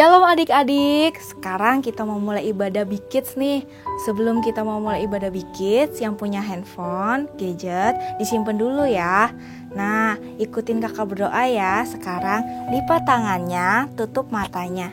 Shalom adik-adik, sekarang kita mau mulai ibadah Big Kids nih. Sebelum kita mau mulai ibadah Big Kids, yang punya handphone, gadget, disimpan dulu ya. Nah, ikutin kakak berdoa ya. Sekarang lipat tangannya, tutup matanya.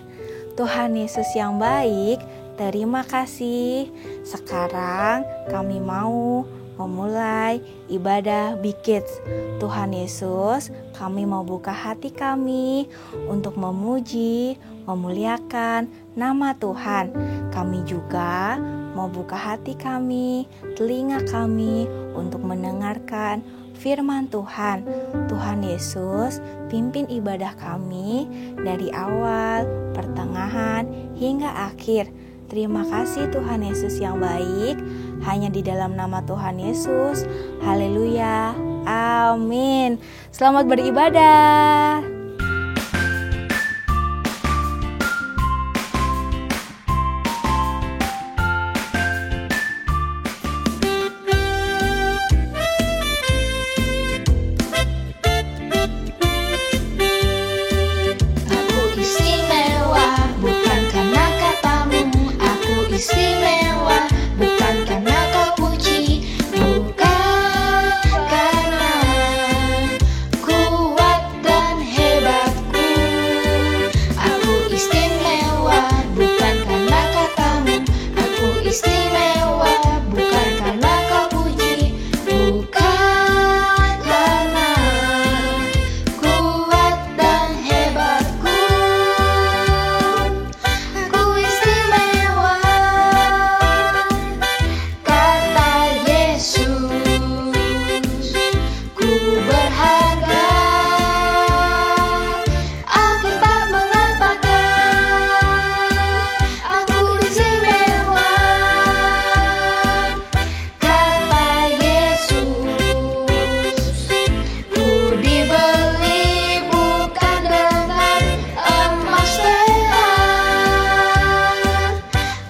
Tuhan Yesus yang baik, terima kasih. Sekarang kami mau memulai ibadah Big Kids. Tuhan Yesus, kami mau buka hati kami untuk memuji, memuliakan nama Tuhan. Kami juga mau buka hati kami, telinga kami untuk mendengarkan firman Tuhan. Tuhan Yesus, pimpin ibadah kami dari awal, pertengahan, hingga akhir. Terima kasih Tuhan Yesus yang baik. Hanya di dalam nama Tuhan Yesus. Haleluya. Amin. Selamat beribadah. Aku istimewa, bukan karena katamu. Aku istimewa, bukan karena kau puji, bukan karena kuat dan hebatku. Aku istimewa, bukan karena katamu. Aku istimewa, bukan karena kau puji, bukan karena kuat dan hebatku. Aku istimewa, kata Yesus. Ku berharga, Alkitab mengatakan aku istimewa, kata Yesus. Ku dibeli bukan dengan emas perak,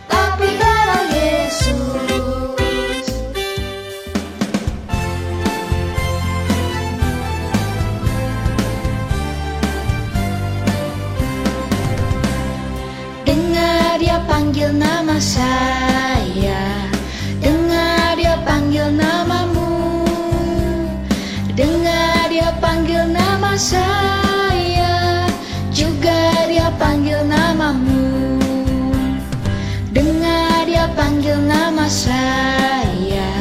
tapi darah Yesus. Dengar dia panggil nama saya, dengar dia panggil namamu, dengar dia panggil nama saya, juga dia panggil namamu. Dengar dia panggil nama saya,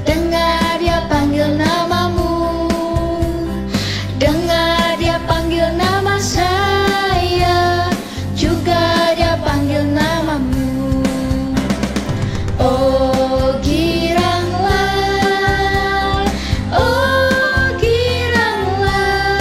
dengar dia panggil namamu, dengar dia panggil nama saya, juga dia panggil namamu. Oh giranglah, oh giranglah,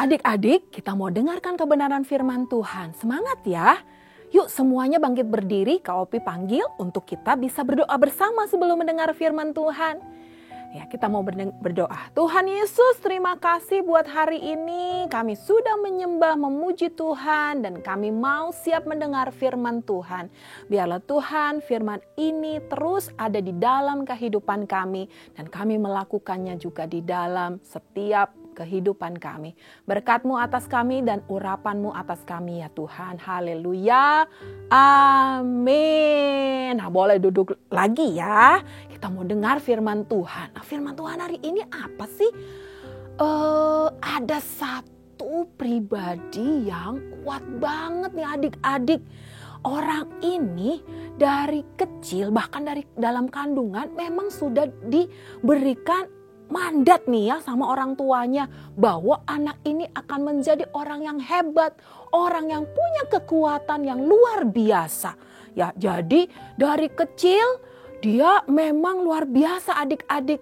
Adik-adik, kita mau dengarkan kebenaran firman Tuhan. Semangat ya. Yuk semuanya bangkit berdiri, Kak Opi panggil untuk kita bisa berdoa bersama sebelum mendengar firman Tuhan. Ya, kita mau berdoa. Tuhan Yesus, terima kasih buat hari ini. Kami sudah menyembah, memuji Tuhan, dan kami mau siap mendengar firman Tuhan. Biarlah Tuhan, firman ini terus ada di dalam kehidupan kami, dan kami melakukannya juga di dalam setiap kehidupan kami. Berkat-Mu atas kami dan urapan-Mu atas kami ya Tuhan. Haleluya. Amin. Nah, boleh duduk lagi ya. Kita mau dengar firman Tuhan. Nah, firman Tuhan hari ini apa sih? Ada satu pribadi yang kuat banget nih adik-adik. Orang ini dari kecil, bahkan dari dalam kandungan memang sudah diberikan mandat nih ya sama orang tuanya bahwa anak ini akan menjadi orang yang hebat, orang yang punya kekuatan yang luar biasa. Ya, jadi dari kecil dia memang luar biasa adik-adik.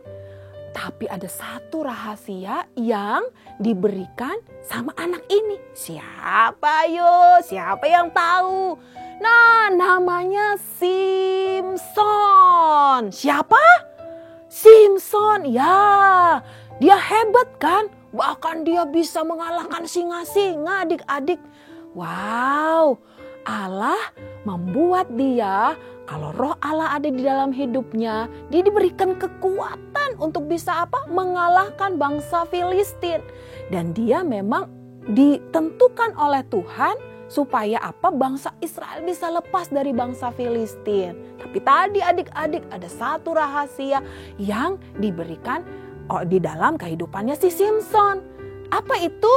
Tapi ada satu rahasia yang diberikan sama anak ini. Siapa yo? Siapa yang tahu? Nah, namanya Simson. Siapa? Simson, ya, dia hebat kan? Bahkan dia bisa mengalahkan singa-singa adik-adik. Wow, Allah membuat dia, kalau roh Allah ada di dalam hidupnya, dia diberikan kekuatan untuk bisa apa? Mengalahkan bangsa Filistin. Dan dia memang ditentukan oleh Tuhan supaya apa? Bangsa Israel bisa lepas dari bangsa Filistin. Tapi tadi adik-adik ada satu rahasia yang diberikan di dalam kehidupannya si Simson. Apa itu?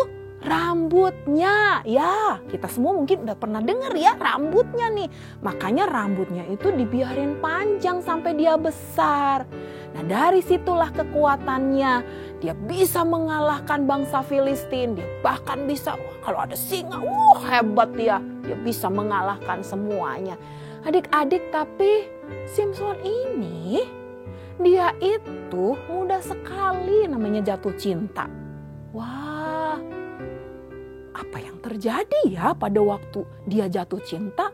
Rambutnya. Ya, kita semua mungkin udah pernah dengar ya rambutnya nih. Makanya rambutnya itu dibiarin panjang sampai dia besar. Nah, dari situlah kekuatannya. Dia bisa mengalahkan bangsa Filistin. Dia bahkan bisa, kalau ada singa, hebat dia. Dia bisa mengalahkan semuanya. Adik-adik, tapi Simson ini, dia itu mudah sekali namanya jatuh cinta. Wah, apa yang terjadi ya pada waktu dia jatuh cinta?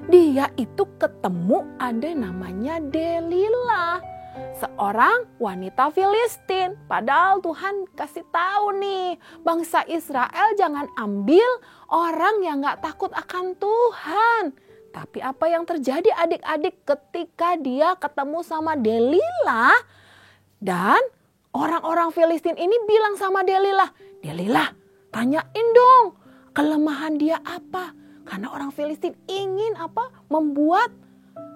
Dia itu ketemu ada namanya Delila, seorang wanita Filistin. Padahal Tuhan kasih tahu nih, bangsa Israel jangan ambil orang yang gak takut akan Tuhan. Tapi apa yang terjadi adik-adik ketika dia ketemu sama Delila? Dan orang-orang Filistin ini bilang sama Delila, Delila, tanyain dong kelemahan dia apa? Karena orang Filistin ingin apa? Membuat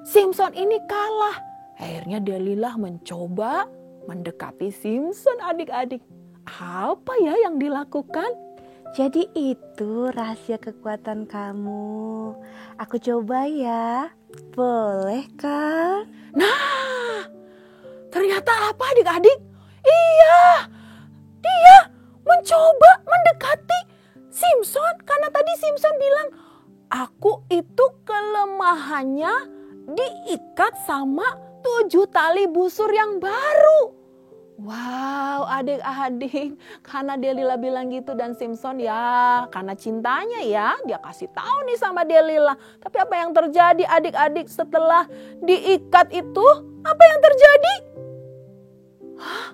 Simson ini kalah. Akhirnya Delila mencoba mendekati Simson adik-adik. Apa ya yang dilakukan? Jadi itu rahasia kekuatan kamu. Aku coba ya. Boleh kan? Nah, ternyata apa adik-adik? Iya, dia mencoba mendekati Simson. Karena tadi Simson bilang, aku itu kelemahannya diikat sama 7 tali busur yang baru. Wow, adik-adik, karena Delila bilang gitu dan Simson ya karena cintanya ya dia kasih tahu nih sama Delila. Tapi apa yang terjadi adik-adik setelah diikat itu? Apa yang terjadi? Hah?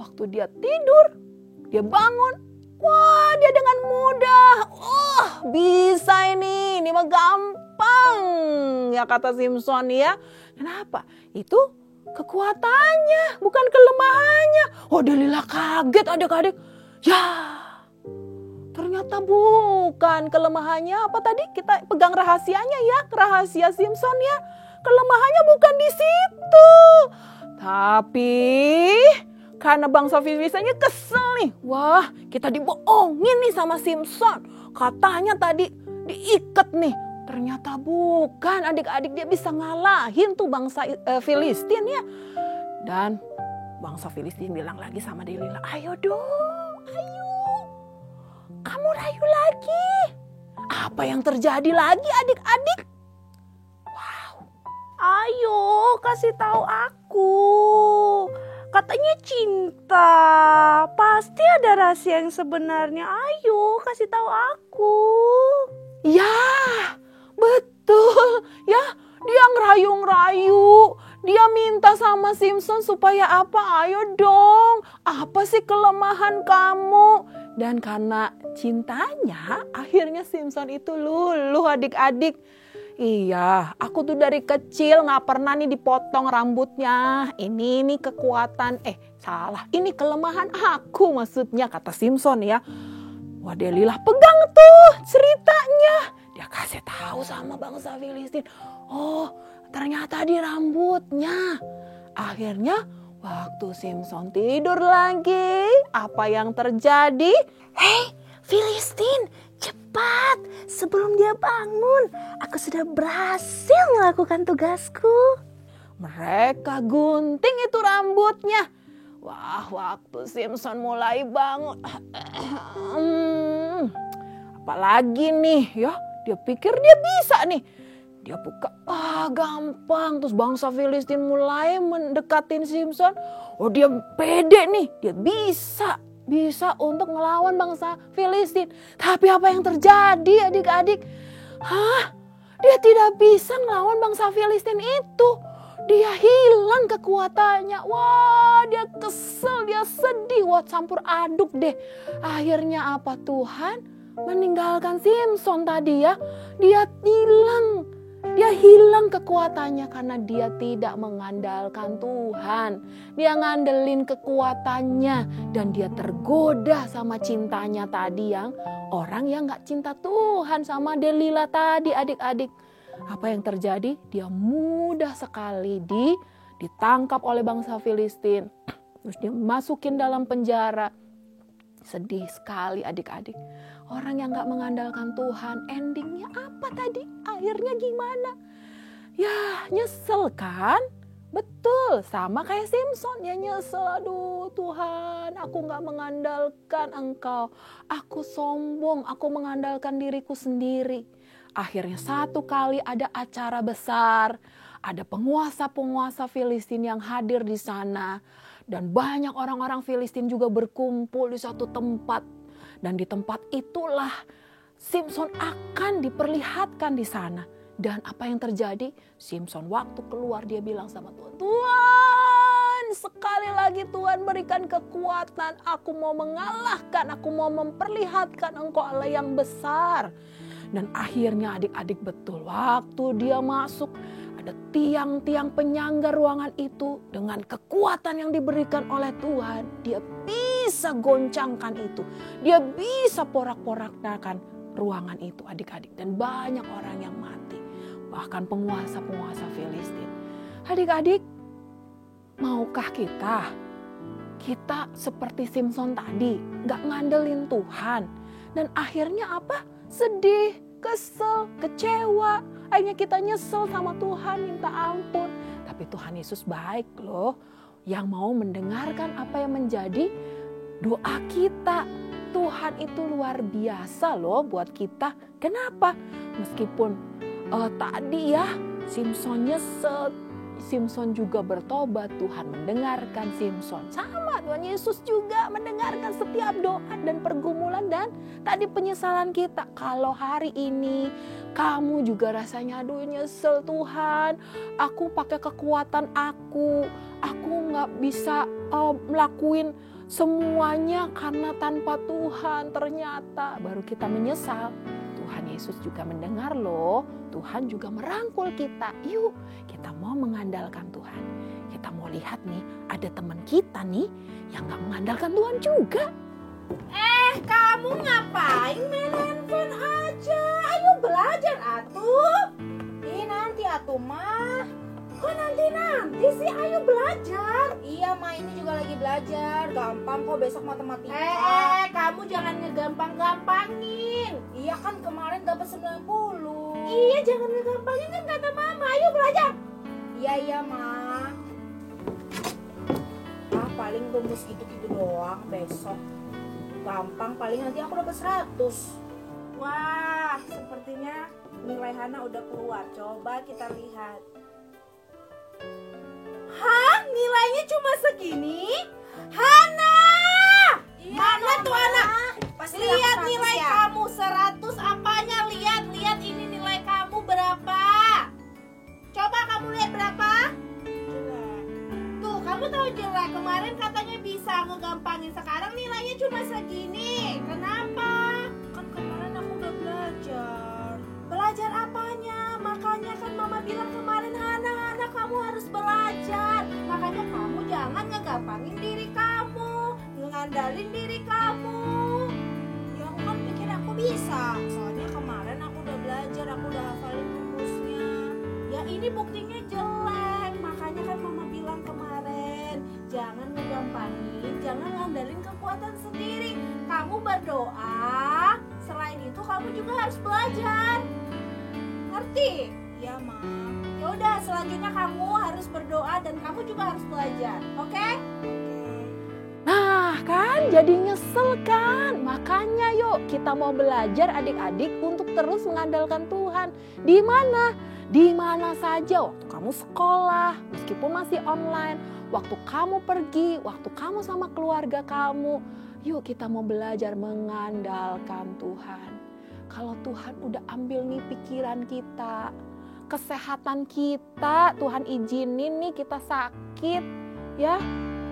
Waktu dia tidur, dia bangun. Wah, dia dengan mudah. Bisa ini mah gampang ya kata Simson ya. Kenapa? Itu kekuatannya, bukan kelemahannya. Oh, Delila kaget adik-adik. Ya, ternyata bukan kelemahannya. Apa tadi kita pegang rahasianya ya, rahasia Simson ya. Kelemahannya bukan di situ. Tapi karena bangsa Filistinnya kesel nih. Wah, kita dibohongin nih sama Simson. Katanya tadi diikat nih. Ternyata bukan adik-adik, dia bisa ngalahin tuh bangsa Filistin ya. Dan bangsa Filistin bilang lagi sama Delila, ayo dong, ayo. Kamu rayu lagi. Apa yang terjadi lagi adik-adik? Wow, ayo kasih tahu aku. katanya cinta. Pasti ada rahasia yang sebenarnya. Ayo kasih tahu aku. Ya, betul. Ya, dia ngerayu-ngerayu. Dia minta sama Simpson supaya apa? Ayo dong. Apa sih kelemahan kamu? Dan karena cintanya, akhirnya Simpson itu luluh adik-adik. Iya, aku tuh dari kecil gak pernah nih dipotong rambutnya. Ini nih kekuatan, salah. Ini kelemahan aku maksudnya, kata Simpson ya. Wah, Delilah pegang tuh ceritanya. Dia kasih tahu sama bangsa Filistin. Oh, ternyata di rambutnya. Akhirnya waktu Simpson tidur lagi, apa yang terjadi? Hei, Filistin, cepat. Sebelum dia bangun, aku sudah berhasil melakukan tugasku. Mereka gunting itu rambutnya. Wah, waktu Simpson mulai bangun. Apalagi nih, ya. Dia pikir dia bisa nih. Dia buka, gampang. Terus bangsa Filistin mulai mendekatin Simpson. Oh, dia pede nih. Dia bisa untuk melawan bangsa Filistin. Tapi apa yang terjadi adik-adik? Dia tidak bisa melawan bangsa Filistin itu. Dia hilang kekuatannya. Wah, dia kesel, dia sedih. Wah, campur aduk deh. Akhirnya apa? Tuhan meninggalkan Simpson tadi ya. Dia hilang kekuatannya karena dia tidak mengandalkan Tuhan. Dia ngandelin kekuatannya dan dia tergoda sama cintanya tadi yang orang yang gak cinta Tuhan, sama Delilah tadi adik-adik. Apa yang terjadi? Dia mudah sekali ditangkap oleh bangsa Filistin. Terus dia masukin dalam penjara. Sedih sekali adik-adik. Orang yang gak mengandalkan Tuhan, endingnya apa tadi? Akhirnya gimana? Ya, nyesel kan? Betul, sama kayak Simpson. Dia nyesel, aduh Tuhan, aku gak mengandalkan Engkau. Aku sombong, aku mengandalkan diriku sendiri. Akhirnya satu kali ada acara besar. Ada penguasa-penguasa Filistin yang hadir di sana. Dan banyak orang-orang Filistin juga berkumpul di satu tempat. Dan di tempat itulah Simpson akan diperlihatkan di sana. Dan apa yang terjadi? Simpson waktu keluar dia bilang sama Tuhan, Tuhan, sekali lagi Tuhan berikan kekuatan. Aku mau mengalahkan, aku mau memperlihatkan Engkau Allah yang besar. Dan akhirnya adik-adik betul, waktu dia masuk ada tiang-tiang penyangga ruangan itu dengan kekuatan yang diberikan oleh Tuhan. Dia bisa goncangkan itu. Dia bisa porak-porandakan ruangan itu adik-adik. Dan banyak orang yang mati. Bahkan penguasa-penguasa Filistin. Adik-adik, maukah kita seperti Simpson tadi, gak ngandelin Tuhan. Dan akhirnya apa? Sedih, kesel, kecewa. Akhirnya kita nyesel sama Tuhan, minta ampun. Tapi Tuhan Yesus baik loh. Yang mau mendengarkan apa yang menjadi doa kita. Tuhan itu luar biasa loh buat kita. Kenapa? Meskipun tadi ya Simpson nyesel, Simpson juga bertobat, Tuhan mendengarkan Simpson. Sama Tuhan Yesus juga mendengarkan setiap doa dan pergumulan dan tadi penyesalan kita. Kalau hari ini kamu juga rasanya aduh nyesel Tuhan, aku pakai kekuatan aku gak bisa melakuin semuanya karena tanpa Tuhan. Ternyata baru kita menyesal. Tuhan Yesus juga mendengar loh. Tuhan juga merangkul kita. Yuk kita mau mengandalkan Tuhan. Kita mau lihat nih ada teman kita nih yang gak mengandalkan Tuhan juga. Kamu ngapain main handphone aja? Ayo belajar atuh. Nanti atuh mah. Kok nanti sih? Ayo belajar. Iya mah, ini juga lagi belajar. Gampang kok besok matematika. Kamu jangan ngegampang-gampangin. Iya kan kemarin dapat 90. Iya jangan ngegampangin kan kata mama. Ayo belajar. Iya mah. Paling rumus itu doang besok. Gampang, paling nanti aku dapat 100. Wah, sepertinya nilai Hana udah keluar. Coba kita lihat. Hah? nilainya cuma segini? Hana! Mana tuh anak? Lihat nilai kamu 100 apanya? Lihat ini nilai kamu berapa? Coba kamu lihat berapa? Tuh, kamu tahu jelek. Kemarin katanya bisa ngegampangin, sekarang nilainya cuma segini. Kenapa? Kan kemarin aku udah belajar. Belajar apanya? Makanya kan mama bilang kemarin, Hana kamu harus belajar. Makanya kamu jangan ngegampangin diri kamu, ngandalin diri kamu. Ya aku kan pikir aku bisa. Soalnya kemarin aku udah belajar, aku udah hafalin rumusnya. Ya ini buktinya jelek. Makanya kan mama bilang kemarin, jangan ngegampangin, jangan ngandalin kekuatan sendiri. Kamu berdoa, selain itu kamu juga harus belajar. Ngerti? Ya, Mam. Ya udah, selanjutnya kamu harus berdoa dan kamu juga harus belajar. Oke? Nah, kan jadi nyesel kan? Makanya yuk kita mau belajar adik-adik untuk terus mengandalkan Tuhan. Di mana? Di mana saja, waktu kamu sekolah, meskipun masih online, waktu kamu pergi, waktu kamu sama keluarga kamu. Yuk kita mau belajar mengandalkan Tuhan. Kalau Tuhan udah ambil nih pikiran kita, kesehatan kita, Tuhan izinin nih kita sakit, ya.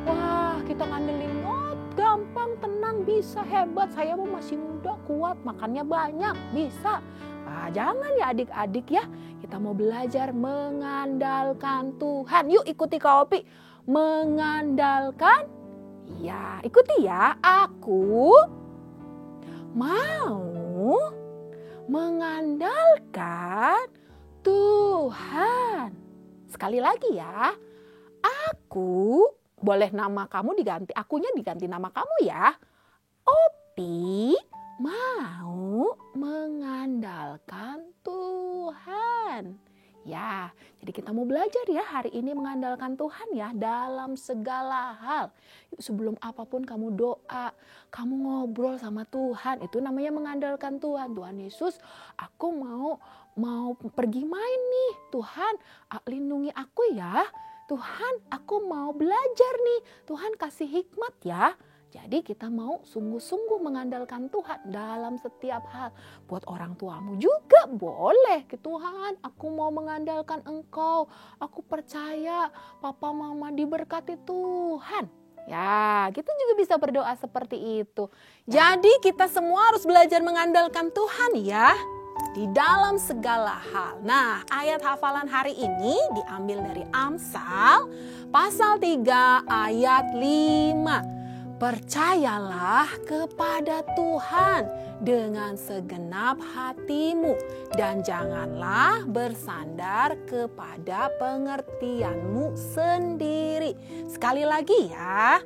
Wah, kita ngandelin, gampang, tenang, bisa, hebat. Saya masih muda, kuat, makannya banyak, bisa. Nah, jangan ya adik-adik ya. Kita mau belajar mengandalkan Tuhan. Yuk ikuti Kak Opi. Mengandalkan, ya ikuti ya. Aku mau mengandalkan Tuhan. Sekali lagi ya. Aku, boleh nama kamu diganti, akunya diganti nama kamu ya. Opi mau mengandalkan Tuhan. Ya, jadi kita mau belajar ya hari ini mengandalkan Tuhan ya dalam segala hal. Sebelum apapun kamu doa, kamu ngobrol sama Tuhan, itu namanya mengandalkan Tuhan. Tuhan Yesus, aku mau pergi main nih. Tuhan, lindungi aku ya. Tuhan, aku mau belajar nih. Tuhan kasih hikmat ya. Jadi kita mau sungguh-sungguh mengandalkan Tuhan dalam setiap hal. Buat orang tuamu juga boleh. Tuhan, aku mau mengandalkan Engkau. Aku percaya papa mama diberkati Tuhan. Ya, kita juga bisa berdoa seperti itu. Jadi kita semua harus belajar mengandalkan Tuhan ya. Di dalam segala hal. Nah, ayat hafalan hari ini diambil dari Amsal pasal 3 ayat 5. Percayalah kepada Tuhan dengan segenap hatimu dan janganlah bersandar kepada pengertianmu sendiri. Sekali lagi ya.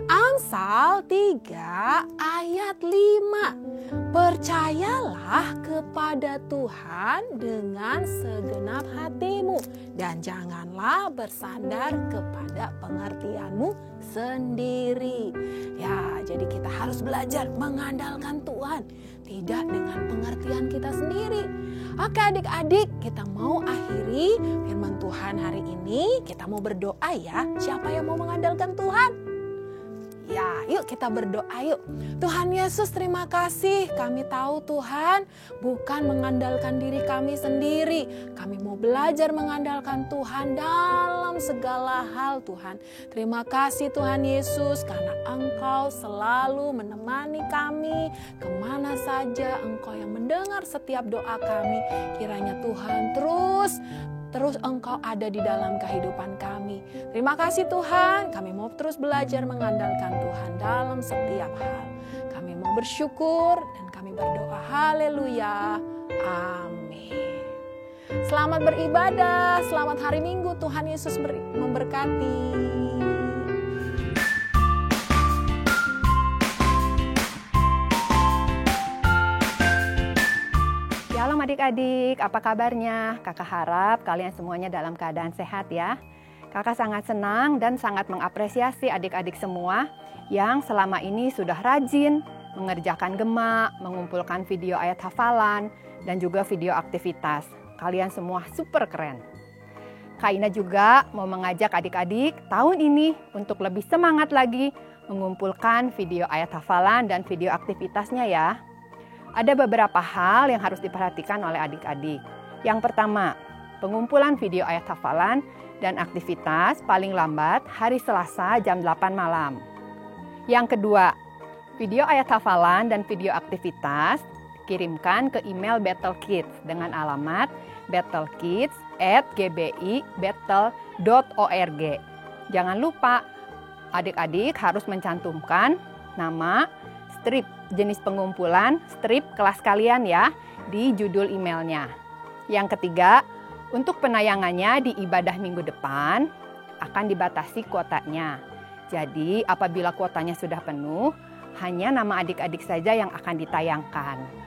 Amsal 3 ayat 5. Percayalah kepada Tuhan dengan segenap hatimu dan janganlah bersandar kepada pengertianmu sendiri. Ya, jadi kita harus belajar mengandalkan Tuhan, tidak dengan pengertian kita sendiri. Oke adik-adik, kita mau akhiri firman Tuhan hari ini. Kita mau berdoa ya. Siapa yang mau mengandalkan Tuhan? Ya, yuk kita berdoa yuk. Tuhan Yesus, terima kasih. Kami tahu Tuhan bukan mengandalkan diri kami sendiri. Kami mau belajar mengandalkan Tuhan dalam segala hal Tuhan. Terima kasih Tuhan Yesus karena Engkau selalu menemani kami. Kemana saja Engkau yang mendengar setiap doa kami. Kiranya Tuhan terus Engkau ada di dalam kehidupan kami. Terima kasih Tuhan, kami mau terus belajar mengandalkan Tuhan dalam setiap hal. Kami mau bersyukur dan kami berdoa haleluya. Amin. Selamat beribadah, selamat hari Minggu. Tuhan Yesus memberkati. Shalom adik-adik, apa kabarnya? Kakak harap kalian semuanya dalam keadaan sehat ya. Kakak sangat senang dan sangat mengapresiasi adik-adik semua yang selama ini sudah rajin mengerjakan gema, mengumpulkan video ayat hafalan, dan juga video aktivitas. Kalian semua super keren. Kak Ina juga mau mengajak adik-adik tahun ini untuk lebih semangat lagi mengumpulkan video ayat hafalan dan video aktivitasnya ya. Ada beberapa hal yang harus diperhatikan oleh adik-adik. Yang pertama, pengumpulan video ayat hafalan dan aktivitas paling lambat hari Selasa jam 8 malam. Yang kedua, video ayat hafalan dan video aktivitas kirimkan ke email Battle Kids dengan alamat battlekids@gbi.battle.org. Jangan lupa, adik-adik harus mencantumkan nama, strip jenis pengumpulan, strip kelas kalian ya di judul emailnya. Yang ketiga, untuk penayangannya di ibadah minggu depan akan dibatasi kuotanya. Jadi apabila kuotanya sudah penuh, hanya nama adik-adik saja yang akan ditayangkan.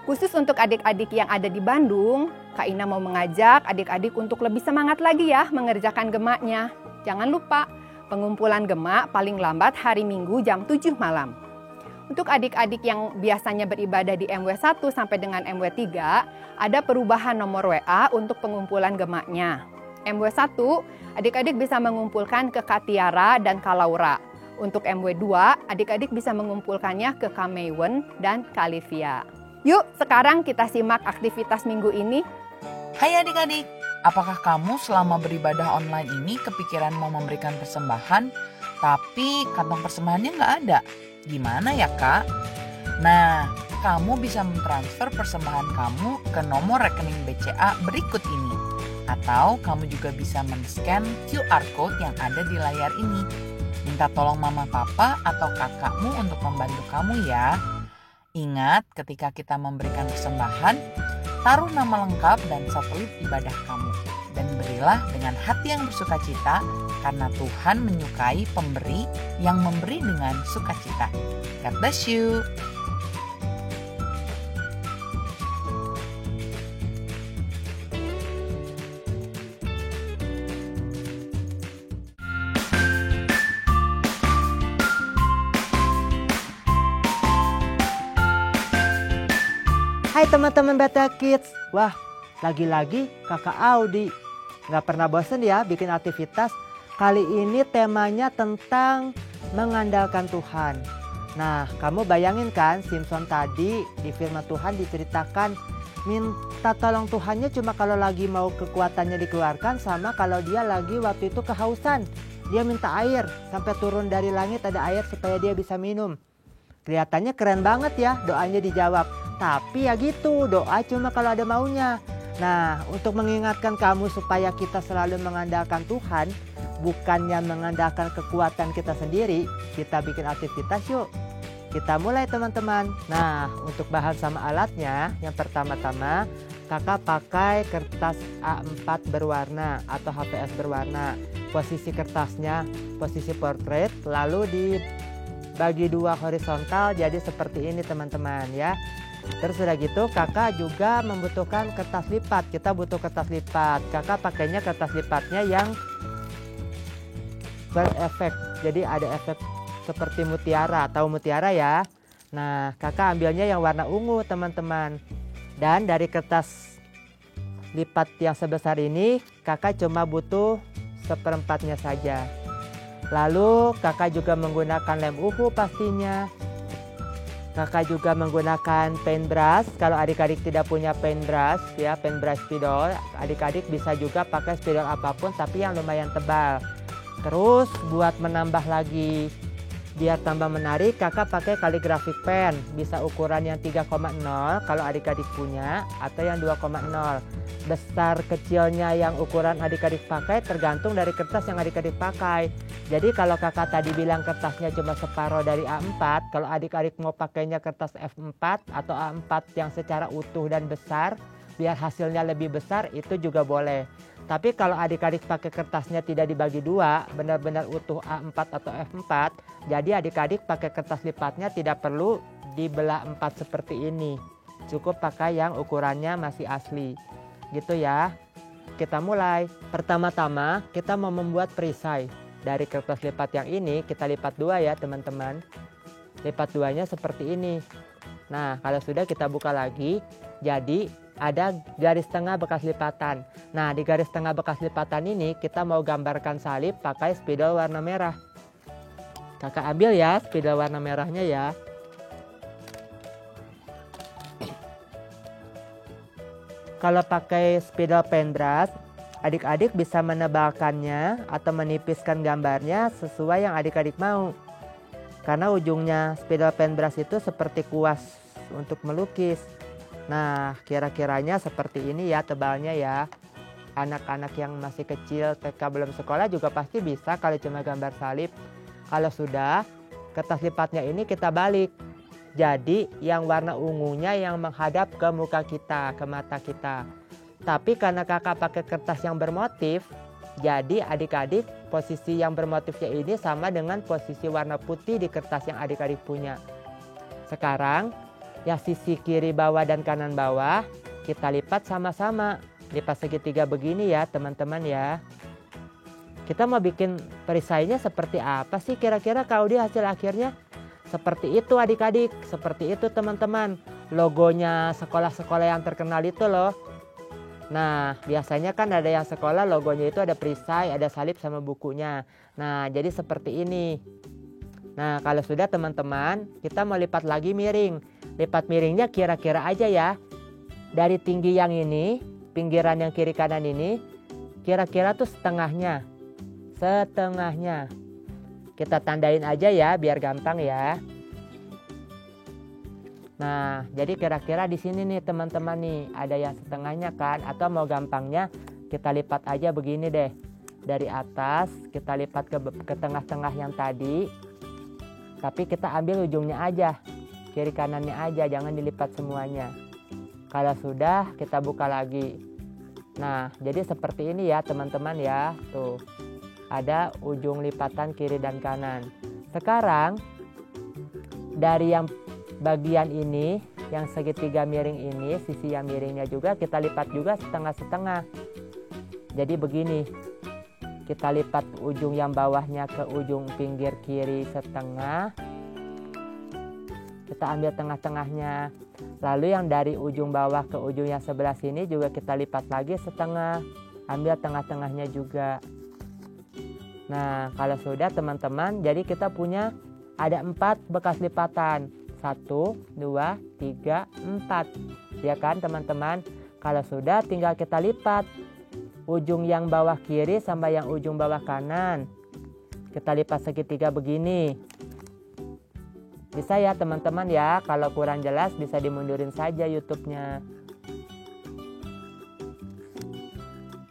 Khusus untuk adik-adik yang ada di Bandung, Kak Ina mau mengajak adik-adik untuk lebih semangat lagi ya mengerjakan gemaknya. Jangan lupa, pengumpulan gemak paling lambat hari Minggu jam 7 malam. Untuk adik-adik yang biasanya beribadah di MW1 sampai dengan MW3, ada perubahan nomor WA untuk pengumpulan gemaknya. MW1, adik-adik bisa mengumpulkan ke Kak Tiara dan Kak Laura. Untuk MW2, adik-adik bisa mengumpulkannya ke Kak Maywen dan Kak Livia. Yuk, sekarang kita simak aktivitas minggu ini. Hai adik-adik, apakah kamu selama beribadah online ini kepikiran mau memberikan persembahan, tapi kantong persembahannya nggak ada? Gimana ya kak? Nah, kamu bisa mentransfer persembahan kamu ke nomor rekening BCA berikut ini. Atau kamu juga bisa men-scan QR Code yang ada di layar ini. Minta tolong mama papa atau kakakmu untuk membantu kamu ya. Ingat, ketika kita memberikan persembahan, taruh nama lengkap dan satelit ibadah kamu. Dan berilah dengan hati yang bersukacita, karena Tuhan menyukai pemberi yang memberi dengan sukacita. God bless you. Hai teman-teman Battle Kids. Wah, lagi-lagi kakak Audi. Gak pernah bosen ya bikin aktivitas. Kali ini temanya tentang mengandalkan Tuhan. Nah, kamu bayangin kan Simpson tadi di firman Tuhan diceritakan minta tolong Tuhannya cuma kalau lagi mau kekuatannya dikeluarkan, sama kalau dia lagi waktu itu kehausan. Dia minta air sampai turun dari langit ada air supaya dia bisa minum. Kelihatannya keren banget ya, doanya dijawab. Tapi ya gitu, doa cuma kalau ada maunya. Nah, untuk mengingatkan kamu supaya kita selalu mengandalkan Tuhan, bukannya mengandalkan kekuatan kita sendiri, kita bikin aktivitas yuk. Kita mulai teman-teman. Nah, untuk bahan sama alatnya, yang pertama-tama kakak pakai kertas A4 berwarna atau HVS berwarna. Posisi kertasnya, posisi portrait, lalu dibagi dua horizontal jadi seperti ini teman-teman ya. Terus udah gitu kakak juga membutuhkan kertas lipat. Kita butuh kertas lipat. Kakak pakainya kertas lipatnya yang berefek. Jadi ada efek seperti mutiara. Tahu mutiara ya? Nah, kakak ambilnya yang warna ungu teman-teman. Dan dari kertas lipat yang sebesar ini kakak cuma butuh seperempatnya saja. Lalu kakak juga menggunakan lem uhu pastinya. Kakak juga menggunakan paintbrush. Kalau adik-adik tidak punya paintbrush ya, paintbrush spidol, adik-adik bisa juga pakai spidol apapun tapi yang lumayan tebal. Terus buat menambah lagi biar tambah menarik, kakak pakai calligraphic pen. Bisa ukuran yang 3,0 kalau adik-adik punya, atau yang 2,0. Besar kecilnya yang ukuran adik-adik pakai tergantung dari kertas yang adik-adik pakai. Jadi kalau kakak tadi bilang kertasnya cuma separuh dari A4, kalau adik-adik mau pakainya kertas F4 atau A4 yang secara utuh dan besar, biar hasilnya lebih besar, itu juga boleh. Tapi kalau adik-adik pakai kertasnya tidak dibagi dua, benar-benar utuh A4 atau F4, jadi adik-adik pakai kertas lipatnya tidak perlu dibelah 4 seperti ini. Cukup pakai yang ukurannya masih asli. Gitu ya. Kita mulai. Pertama-tama kita mau membuat perisai. Dari kertas lipat yang ini kita lipat dua ya teman-teman. Lipat duanya seperti ini. Nah, kalau sudah kita buka lagi. Jadi ada garis tengah bekas lipatan. Nah, di garis tengah bekas lipatan ini kita mau gambarkan salib pakai spidol warna merah. Kakak ambil ya spidol warna merahnya ya. Kalau pakai spidol paintbrush, adik-adik bisa menebalkannya atau menipiskan gambarnya sesuai yang adik-adik mau. Karena ujungnya spidol paintbrush itu seperti kuas untuk melukis. Nah, kira-kiranya seperti ini ya tebalnya ya. Anak-anak yang masih kecil, TK belum sekolah juga pasti bisa kalau cuma gambar salib. Kalau sudah, kertas lipatnya ini kita balik. Jadi yang warna ungunya yang menghadap ke muka kita, ke mata kita. Tapi karena kakak pakai kertas yang bermotif, jadi adik-adik posisi yang bermotifnya ini sama dengan posisi warna putih di kertas yang adik-adik punya. Sekarang yang sisi kiri bawah dan kanan bawah kita lipat sama-sama. Lipat segitiga begini ya teman-teman ya. Kita mau bikin perisainya seperti apa sih kira-kira kalau di hasil akhirnya? Seperti itu adik-adik, seperti itu teman-teman. Logonya sekolah-sekolah yang terkenal itu loh. Nah, biasanya kan ada yang sekolah logonya itu ada perisai, ada salib sama bukunya. Nah, jadi seperti ini. Nah, kalau sudah teman-teman, kita mau lipat lagi miring. Lipat miringnya kira-kira aja ya. Dari tinggi yang ini, pinggiran yang kiri kanan ini, kira-kira tuh setengahnya. Setengahnya. Kita tandain aja ya, biar gampang ya. Nah, jadi kira-kira di sini nih teman-teman nih, ada yang setengahnya kan, atau mau gampangnya kita lipat aja begini deh. Dari atas kita lipat ke tengah-tengah yang tadi. Tapi kita ambil ujungnya aja, kiri kanannya aja, jangan dilipat semuanya. Kalau sudah, kita buka lagi. Nah, jadi seperti ini ya teman-teman ya. Tuh, ada ujung lipatan kiri dan kanan. Sekarang, dari yang bagian ini, yang segitiga miring ini, sisi yang miringnya juga kita lipat juga setengah-setengah. Jadi begini, kita lipat ujung yang bawahnya ke ujung pinggir kiri setengah. Kita ambil tengah-tengahnya. Lalu yang dari ujung bawah ke ujung yang sebelah sini juga kita lipat lagi setengah. Ambil tengah-tengahnya juga. Nah, kalau sudah teman-teman, jadi kita punya ada 4 bekas lipatan. 1, 2, 3, 4. Ya kan teman-teman? Kalau sudah tinggal kita lipat. Ujung yang bawah kiri sama yang ujung bawah kanan. Kita lipat segitiga begini. Bisa ya teman-teman ya. Kalau kurang jelas bisa dimundurin saja YouTube-nya.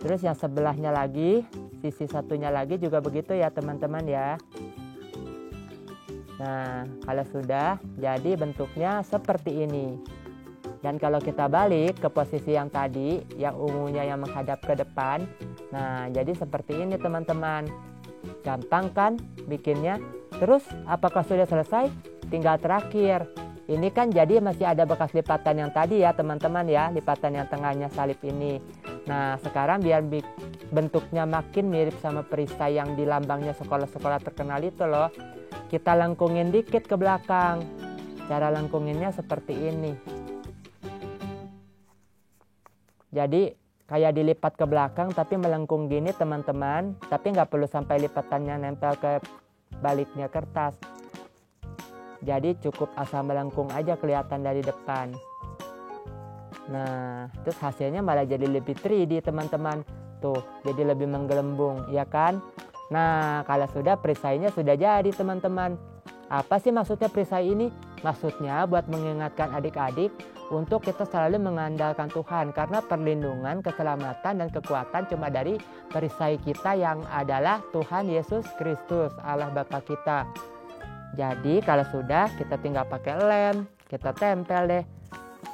Terus yang sebelahnya lagi, sisi satunya lagi juga begitu ya teman-teman ya. Nah, kalau sudah, jadi bentuknya seperti ini. Dan kalau kita balik ke posisi yang tadi, yang ungunya yang menghadap ke depan. Nah, jadi seperti ini teman-teman. Gampang kan bikinnya? Terus, apakah sudah selesai? Tinggal terakhir. Ini kan jadi masih ada bekas lipatan yang tadi ya teman-teman ya. Lipatan yang tengahnya salib ini. Nah, sekarang biar bentuknya makin mirip sama perisai yang di lambangnya sekolah-sekolah terkenal itu loh. Kita lengkungin dikit ke belakang. Cara lengkunginnya seperti ini. Jadi kayak dilipat ke belakang tapi melengkung gini teman-teman. Tapi nggak perlu sampai lipatannya nempel ke baliknya kertas. Jadi cukup asal melengkung aja kelihatan dari depan. Nah, terus hasilnya malah jadi lebih 3D teman-teman. Tuh, jadi lebih menggelembung, ya kan? Nah, kalau sudah perisainya sudah jadi teman-teman. Apa sih maksudnya perisai ini? Maksudnya buat mengingatkan adik-adik untuk kita selalu mengandalkan Tuhan. Karena perlindungan, keselamatan, dan kekuatan cuma dari perisai kita yang adalah Tuhan Yesus Kristus, Allah Bapa kita. Jadi kalau sudah kita tinggal pakai lem, kita tempel deh.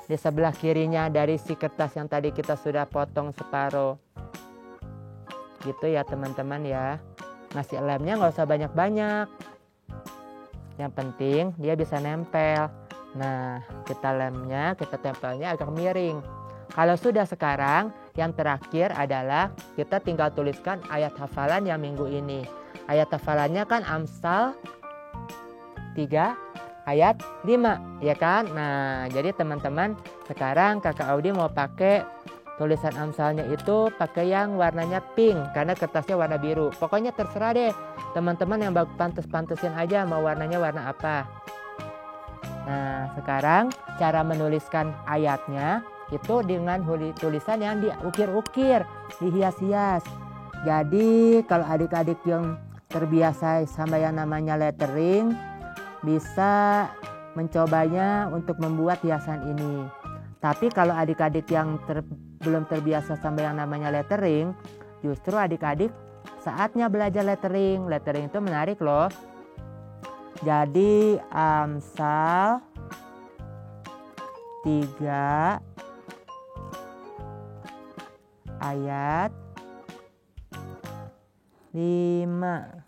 Di sebelah kirinya dari si kertas yang tadi kita sudah potong separuh. Gitu ya teman-teman ya. Ngasih lemnya nggak usah banyak-banyak. Yang penting dia bisa nempel. Nah, kita lemnya, kita tempelnya agak miring. Kalau sudah sekarang, yang terakhir adalah kita tinggal tuliskan ayat hafalan yang minggu ini. Ayat hafalannya kan Amsal 3 ayat 5, ya kan? Nah, jadi teman-teman, sekarang Kakak Audi mau pakai tulisan Amsalnya itu pakai yang warnanya pink karena kertasnya warna biru. Pokoknya terserah deh, teman-teman yang pantes-pantesin aja mau warnanya warna apa. Nah, sekarang cara menuliskan ayatnya itu dengan tulisan yang diukir-ukir, dihias-hias. Jadi kalau adik-adik yang terbiasa sama yang namanya lettering, bisa mencobanya untuk membuat hiasan ini. Tapi kalau adik-adik yang belum terbiasa sama yang namanya lettering, justru adik-adik saatnya belajar lettering. Lettering itu menarik loh. Jadi Amsal 3 ayat 5.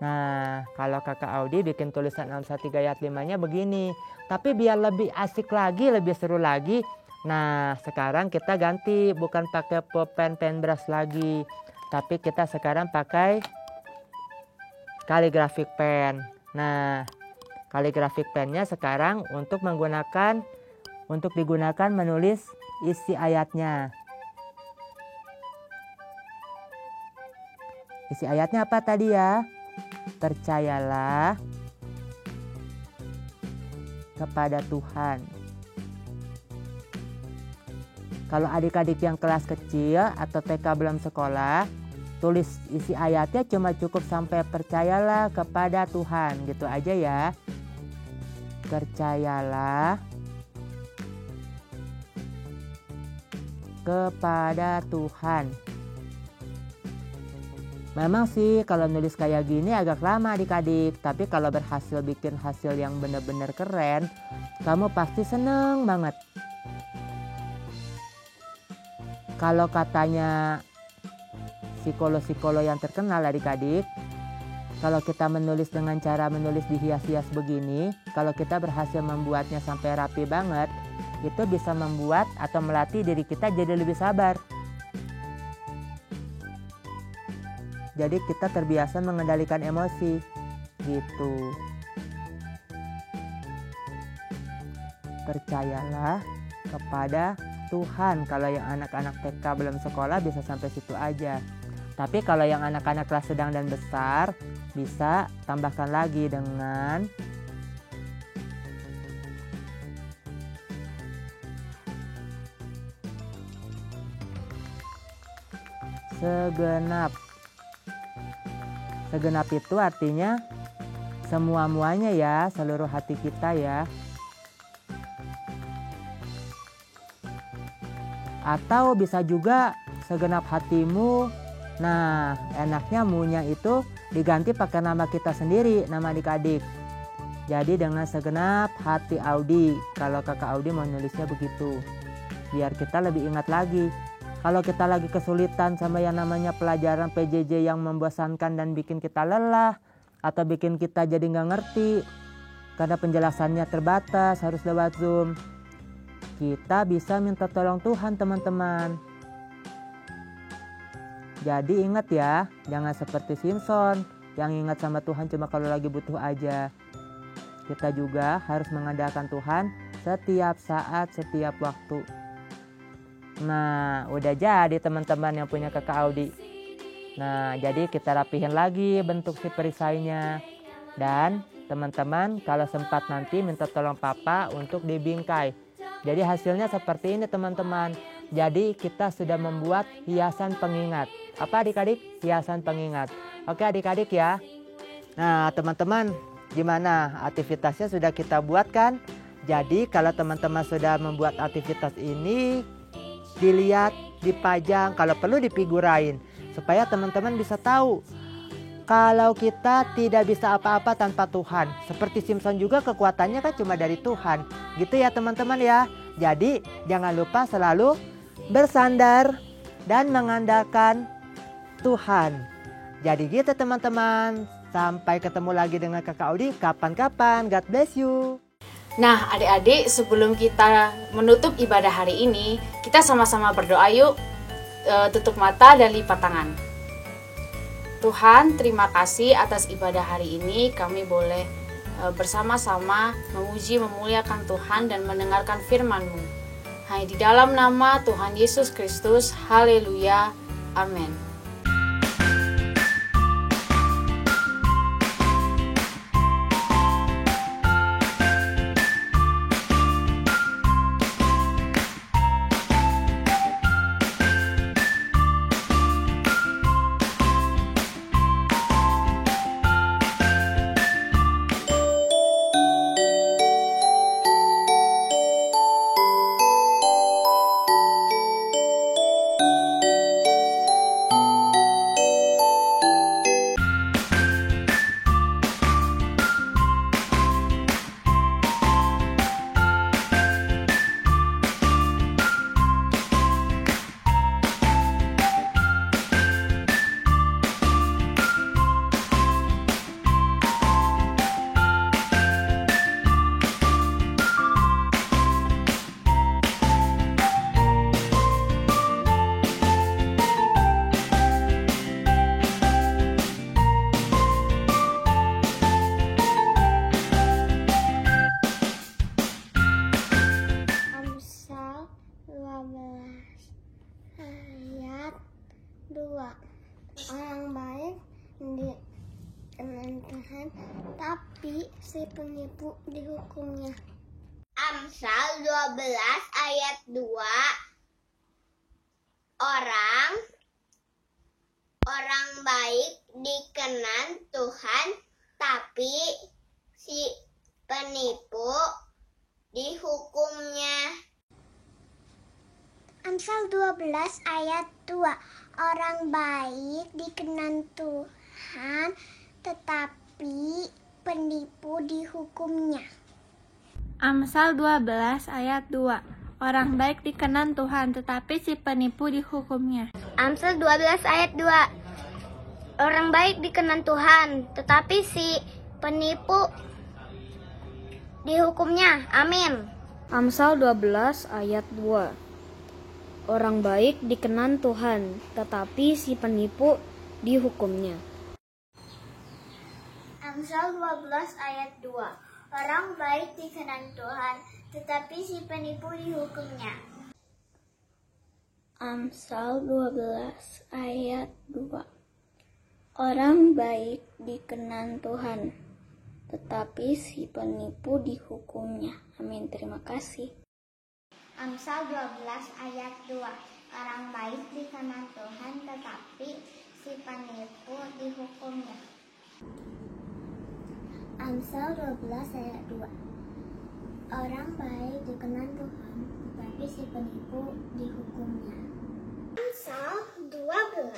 Nah, kalau Kakak Audi bikin tulisan Amsal 3 ayat 5-nya begini. Tapi biar lebih asik lagi, lebih seru lagi. Nah, sekarang kita ganti, bukan pakai pulpen brush lagi. Tapi kita sekarang pakai calligraphic pen. Nah, calligraphic pennya sekarang untuk digunakan menulis isi ayatnya. Isi ayatnya apa tadi ya? Percayalah kepada Tuhan. Kalau adik-adik yang kelas kecil atau TK belum sekolah, tulis isi ayatnya cuma cukup sampai percayalah kepada Tuhan, gitu aja ya. Percayalah kepada Tuhan. Memang sih kalau nulis kayak gini agak lama adik-adik, tapi kalau berhasil bikin hasil yang benar-benar keren, kamu pasti seneng banget. Kalau katanya psikolog-psikolog yang terkenal adik-adik, kalau kita menulis dengan cara menulis dihias-hias begini, kalau kita berhasil membuatnya sampai rapi banget, itu bisa membuat atau melatih diri kita jadi lebih sabar. Jadi kita terbiasa mengendalikan emosi, gitu. Percayalah kepada Tuhan. Kalau yang anak-anak TK belum sekolah bisa sampai situ aja. Tapi kalau yang anak-anak kelas sedang dan besar, bisa tambahkan lagi dengan segenap. Segenap itu artinya semua-muanya ya, seluruh hati kita ya. Atau bisa juga segenap hatimu. Nah, enaknya mu-nya itu diganti pakai nama kita sendiri, nama adik-adik. Jadi dengan segenap hati Audi, kalau Kakak Audi mau nulisnya begitu. Biar kita lebih ingat lagi. Kalau kita lagi kesulitan sama yang namanya pelajaran PJJ yang membosankan dan bikin kita lelah, atau bikin kita jadi nggak ngerti, karena penjelasannya terbatas, harus lewat Zoom, kita bisa minta tolong Tuhan teman-teman. Jadi ingat ya, jangan seperti Simpson, yang ingat sama Tuhan cuma kalau lagi butuh aja. Kita juga harus mengandalkan Tuhan setiap saat, setiap waktu. Nah, udah jadi teman-teman yang punya Kakak Audi. Nah, jadi kita rapihin lagi bentuk si perisainya. Dan teman-teman kalau sempat nanti minta tolong Papa untuk dibingkai. Jadi hasilnya seperti ini teman-teman. Jadi kita sudah membuat hiasan pengingat. Apa adik-adik? Hiasan pengingat. Oke adik-adik ya. Nah teman-teman, gimana? Aktivitasnya sudah kita buat kan? Jadi kalau teman-teman sudah membuat aktivitas ini, dilihat, dipajang, kalau perlu dipigurain, supaya teman-teman bisa tahu kalau kita tidak bisa apa-apa tanpa Tuhan. Seperti Simpson juga kekuatannya kan cuma dari Tuhan. Gitu ya teman-teman ya. Jadi jangan lupa selalu bersandar dan mengandalkan Tuhan. Jadi gitu teman-teman. Sampai ketemu lagi dengan Kakak Audi kapan-kapan. God bless you. Nah, adik-adik, sebelum kita menutup ibadah hari ini, kita sama-sama berdoa yuk. Tutup mata dan lipat tangan. Tuhan, terima kasih atas ibadah hari ini. Kami boleh bersama-sama memuji, memuliakan Tuhan dan mendengarkan firman-Mu. Hanya di dalam nama Tuhan Yesus Kristus. Haleluya. Amin. Amsal 12 ayat 2. Orang baik dikenan Tuhan, tapi si penipu dihukumnya. Amsal 12 ayat 2. Orang baik dikenan Tuhan, tapi si penipu dihukumnya. Amsal 12 ayat 2. Orang baik dikenan Tuhan, tetapi penipu dihukumnya. Amsal 12 ayat 2. Orang baik dikenan Tuhan, tetapi si penipu dihukumnya. Amsal 12 ayat 2. Orang baik dikenan Tuhan, tetapi si penipu dihukumnya. Amin. Amsal 12 ayat 2. Orang baik dikenan Tuhan, tetapi si penipu dihukumnya. Amsal 12 ayat 2. Orang baik dikenan Tuhan, tetapi si penipu dihukumnya. Amsal 12 ayat 2. Orang baik dikenan Tuhan, tetapi si penipu dihukumnya. Amin. Terima kasih. Amsal 12 ayat 2. Orang baik dikenan Tuhan, tetapi si penipu dihukumnya. Amsal 12 ayat 2. Orang baik dikenan Tuhan, tetapi si penipu dihukumnya. Amsal 12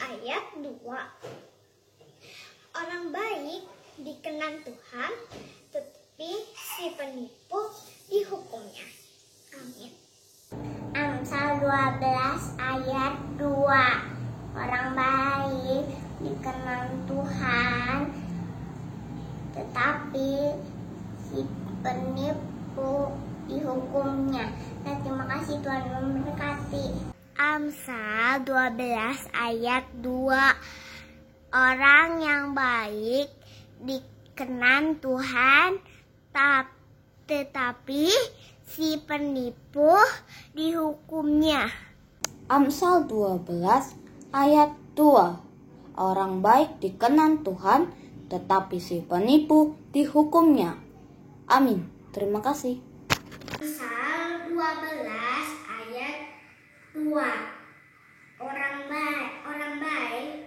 ayat 2. Orang baik dikenan Tuhan, tetapi si penipu dihukumnya. Amin. Amsal 12 ayat 2. Orang baik dikenan Tuhan, tetapi si penipu dihukumnya. Nah, terima kasih, Tuhan memberkati. Amsal 12 ayat 2. Orang yang baik dikenan Tuhan, tetapi si penipu dihukumnya. Amsal 12 ayat 2. Orang baik dikenan Tuhan, tetapi si penipu dihukumnya. Amin. Terima kasih. Amsal 12 ayat 2. Orang baik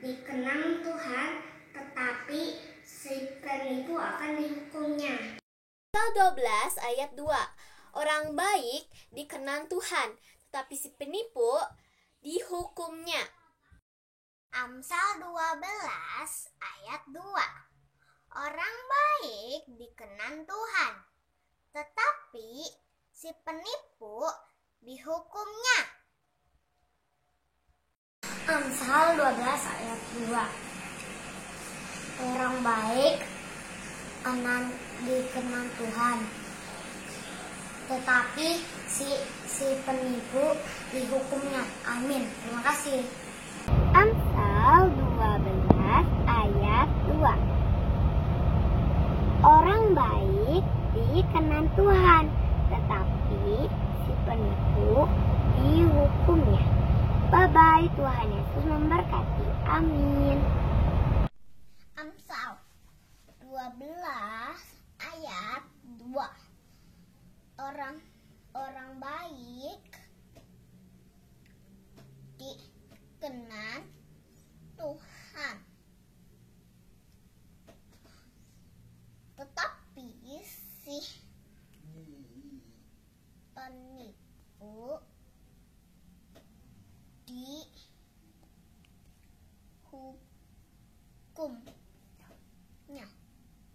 dikenan Tuhan, tetapi si penipu akan dihukumnya. Amsal 12 ayat 2. Orang baik dikenan Tuhan, tetapi si penipu dihukumnya. Amsal 12 ayat 2. Orang baik dikenan Tuhan, tetapi si penipu dihukumnya. Amsal 12 ayat 2. Orang baik dikenan Tuhan, tetapi si penipu dihukumnya. Amin. Terima kasih. Amsal Amsal 12 ayat 2. Orang baik dikenan Tuhan, tetapi si penipu dihukumnya. Bye-bye, Tuhan Yesus memberkati. Amin. Amsal 12 ayat 2. Orang baik dikenan Tuhan, tetapi si penipu dihukumnya.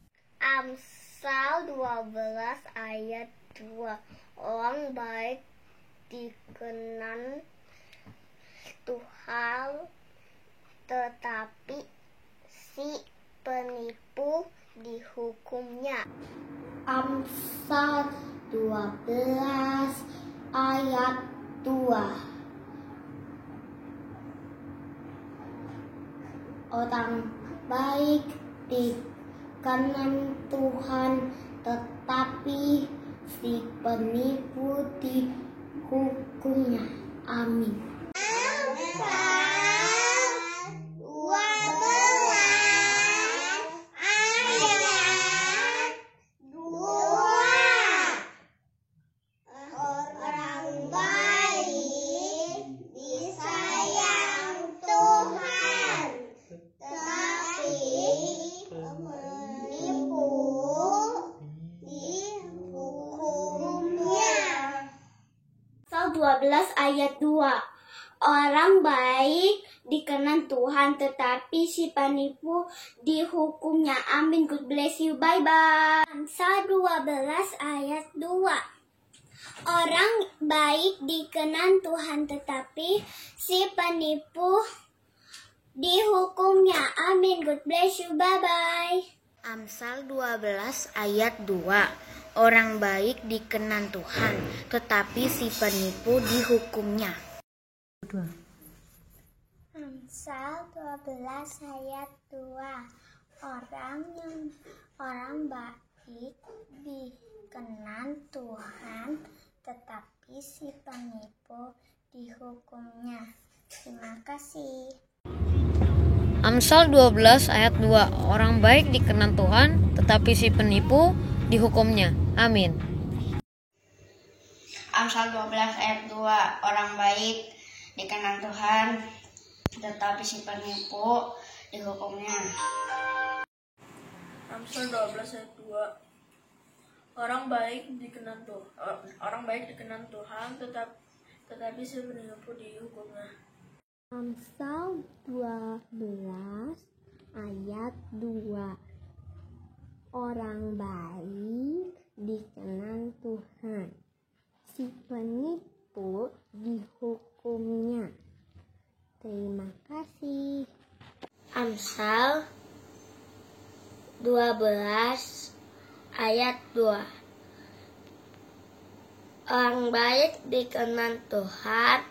Amsal 12 ayat 2. Orang baik dikenan Tuhan, tetapi si penipu dihukumnya. Amsal 12 ayat 2. Orang baik dikenan Tuhan, tetapi si penipu dihukumnya. Amin. Amsal 12 ayat 2. Orang baik dikenan Tuhan, tetapi si penipu dihukumnya. Amin. God bless you. Bye-bye. Amsal 12 ayat 2. Orang baik dikenan Tuhan, tetapi si penipu dihukumnya. Amin. God bless you. Bye-bye. Amsal 12 ayat 2. Orang baik dikenan Tuhan, tetapi si penipu dihukumnya. Amsal 12 ayat 2. Orang baik dikenan Tuhan, tetapi si penipu dihukumnya. Terima kasih. Amsal 12 ayat 2. Orang baik dikenan Tuhan, tetapi si penipu dihukumnya. Amin. Amsal 12 ayat 2. Orang baik dikenan Tuhan, tetapi si penipu dihukumnya. Amsal 12 ayat 2. Orang baik dikenan Tuhan, tetapi si penipu dihukumnya. Amsal 12 ayat 2. Orang baik dikenan Tuhan, si penipu dihukumnya. Terima kasih. Amsal 12 ayat 2. Orang baik dikenan Tuhan,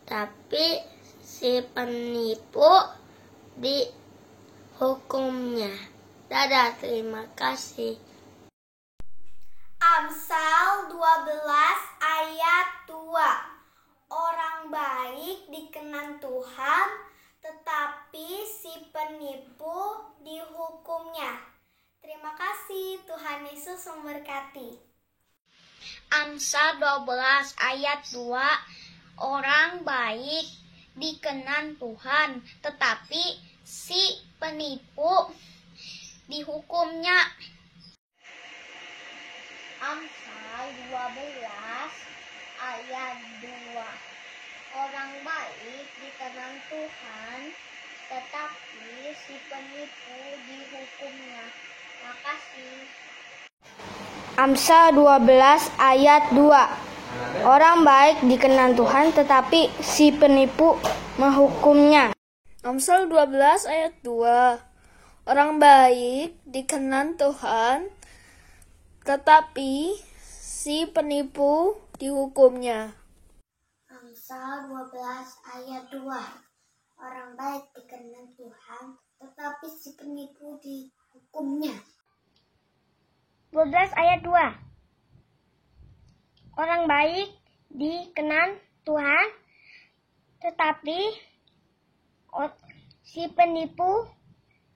tapi si penipu dihukumnya. Dadah, terima kasih. Amsal 12 ayat 2. Orang baik dikenan Tuhan, tetapi si penipu dihukumnya. Terima kasih, Tuhan Yesus memberkati. Amsal 12 ayat 2. Orang baik dikenan Tuhan, tetapi si penipu dihukumnya. Amsal 12 ayat 2. Orang baik dikenan Tuhan, tetapi si penipu dihukumnya. Makasih. Amsal 12 ayat 2. Orang baik dikenan Tuhan, tetapi si penipu menghukumnya. Amsal 12 ayat 2. Orang baik dikenan Tuhan, tetapi si penipu dihukumnya. Amsal 12 ayat 2. Orang baik dikenan Tuhan, tetapi si penipu dihukumnya. 12 ayat 2. Orang baik dikenan Tuhan, tetapi si penipu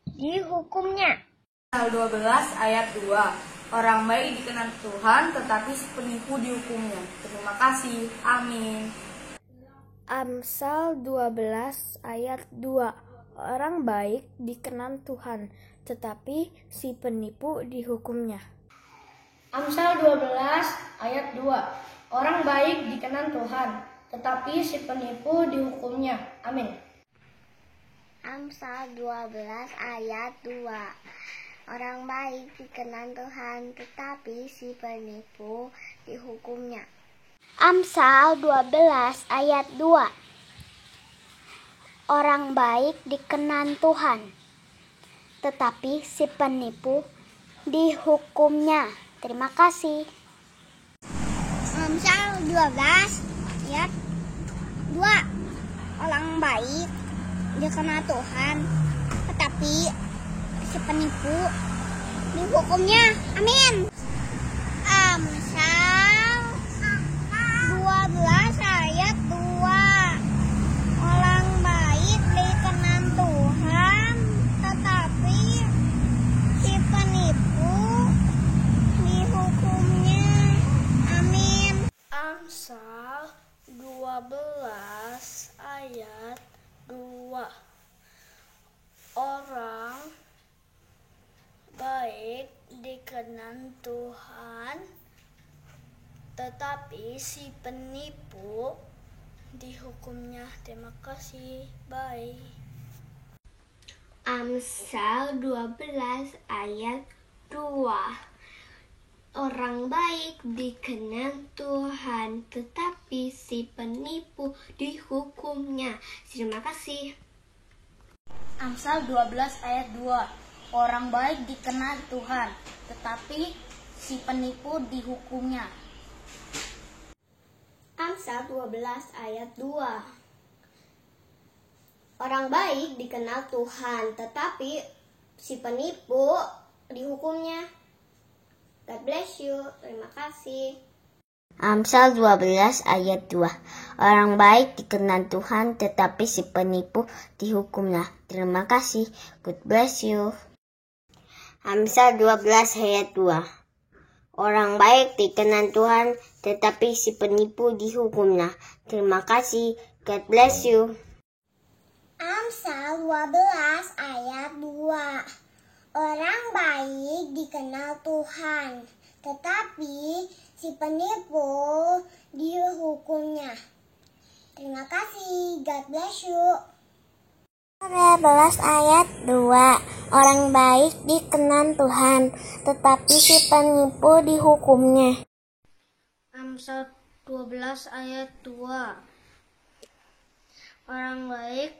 dihukumnya. Amsal 12 ayat 2. Orang baik dikenan Tuhan, tetapi si penipu dihukumnya. Terima kasih. Amin. Amsal 12 ayat 2. Orang baik dikenan Tuhan, tetapi si penipu dihukumnya. Amsal 12 ayat 2. Orang baik dikenan Tuhan, tetapi si penipu dihukumnya. Amin. Amsal 12 ayat 2. Orang baik dikenan Tuhan, tetapi si penipu dihukumnya. Amsal 12 ayat 2. Orang baik dikenan Tuhan, tetapi si penipu dihukumnya. Terima kasih. Amsal 12 ayat 2. Orang baik dikenan Tuhan, tetapi si penipu dihukumnya. Amin. Amsal 12 ayat 2. Orang baik dikenan Tuhan, tetapi si penipu dihukumnya. Amin. Amsal 12 ayat 2. Orang baik dikenan Tuhan, tetapi si penipu dihukumnya. Terima kasih. Bye. Amsal 12 ayat 2. Orang baik dikenan Tuhan, tetapi si penipu dihukumnya. Terima kasih. Amsal 12 ayat 2. Orang baik dikenan Tuhan, tetapi si penipu dihukumnya. Amsal 12 ayat 2. Orang baik dikenal Tuhan, tetapi si penipu dihukumnya. God bless you. Terima kasih. Amsal 12 ayat 2. Orang baik dikenal Tuhan, tetapi si penipu dihukumnya. Terima kasih. God bless you. Amsal 12 ayat 2. Orang baik dikenal Tuhan, tetapi si penipu dihukumnya. Terima kasih. God bless you. Amsal 12 ayat 2. Orang baik dikenal Tuhan, tetapi si penipu dihukumnya. Terima kasih. God bless you. 12 ayat 2. Orang baik dikenan Tuhan, tetapi si penipu dihukumnya. Amsal 12 ayat 2. Orang baik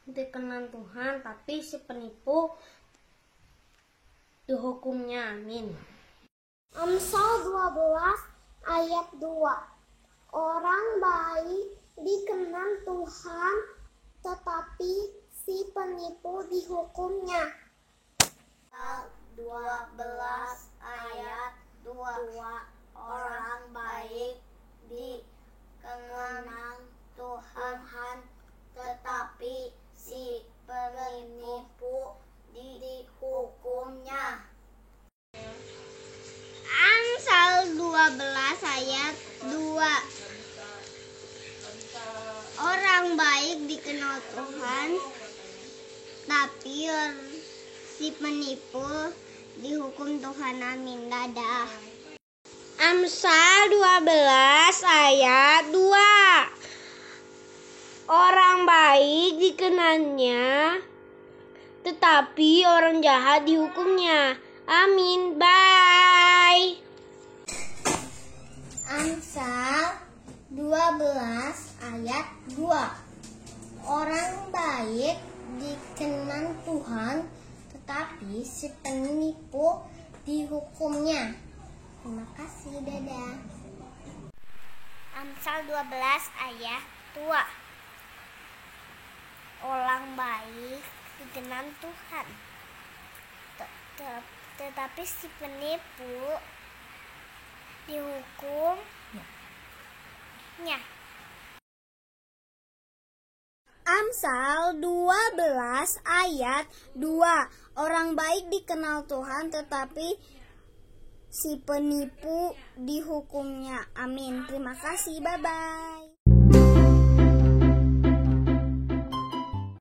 dikenan Tuhan, tapi si penipu dihukumnya. Amin. Amsal 12 ayat 2. Orang baik dikenan Tuhan, tetapi si penipu dihukumnya. Amsal 12 ayat 2. Orang baik dikenan Tuhan, tetapi si penipu dihukumnya. Amsal 12 ayat 2. Orang baik dikenal Tuhan, tapi si penipu dihukum Tuhan. Amin. Dadah. Amsal 12 ayat 2. Orang baik dikenannya, tetapi orang jahat dihukumnya. Amin. Bye. Amsal 12 ayat 2. Orang baik dikenan Tuhan, tetapi si penipu dihukumnya. Terima kasih. Dadah. Amsal 12 ayat 2. orang baik dikenal Tuhan, tetapi si penipu dihukumnya. Amsal 12 ayat 2. Orang baik dikenal Tuhan, tetapi si penipu dihukumnya. Amin. Terima kasih. Bye-bye.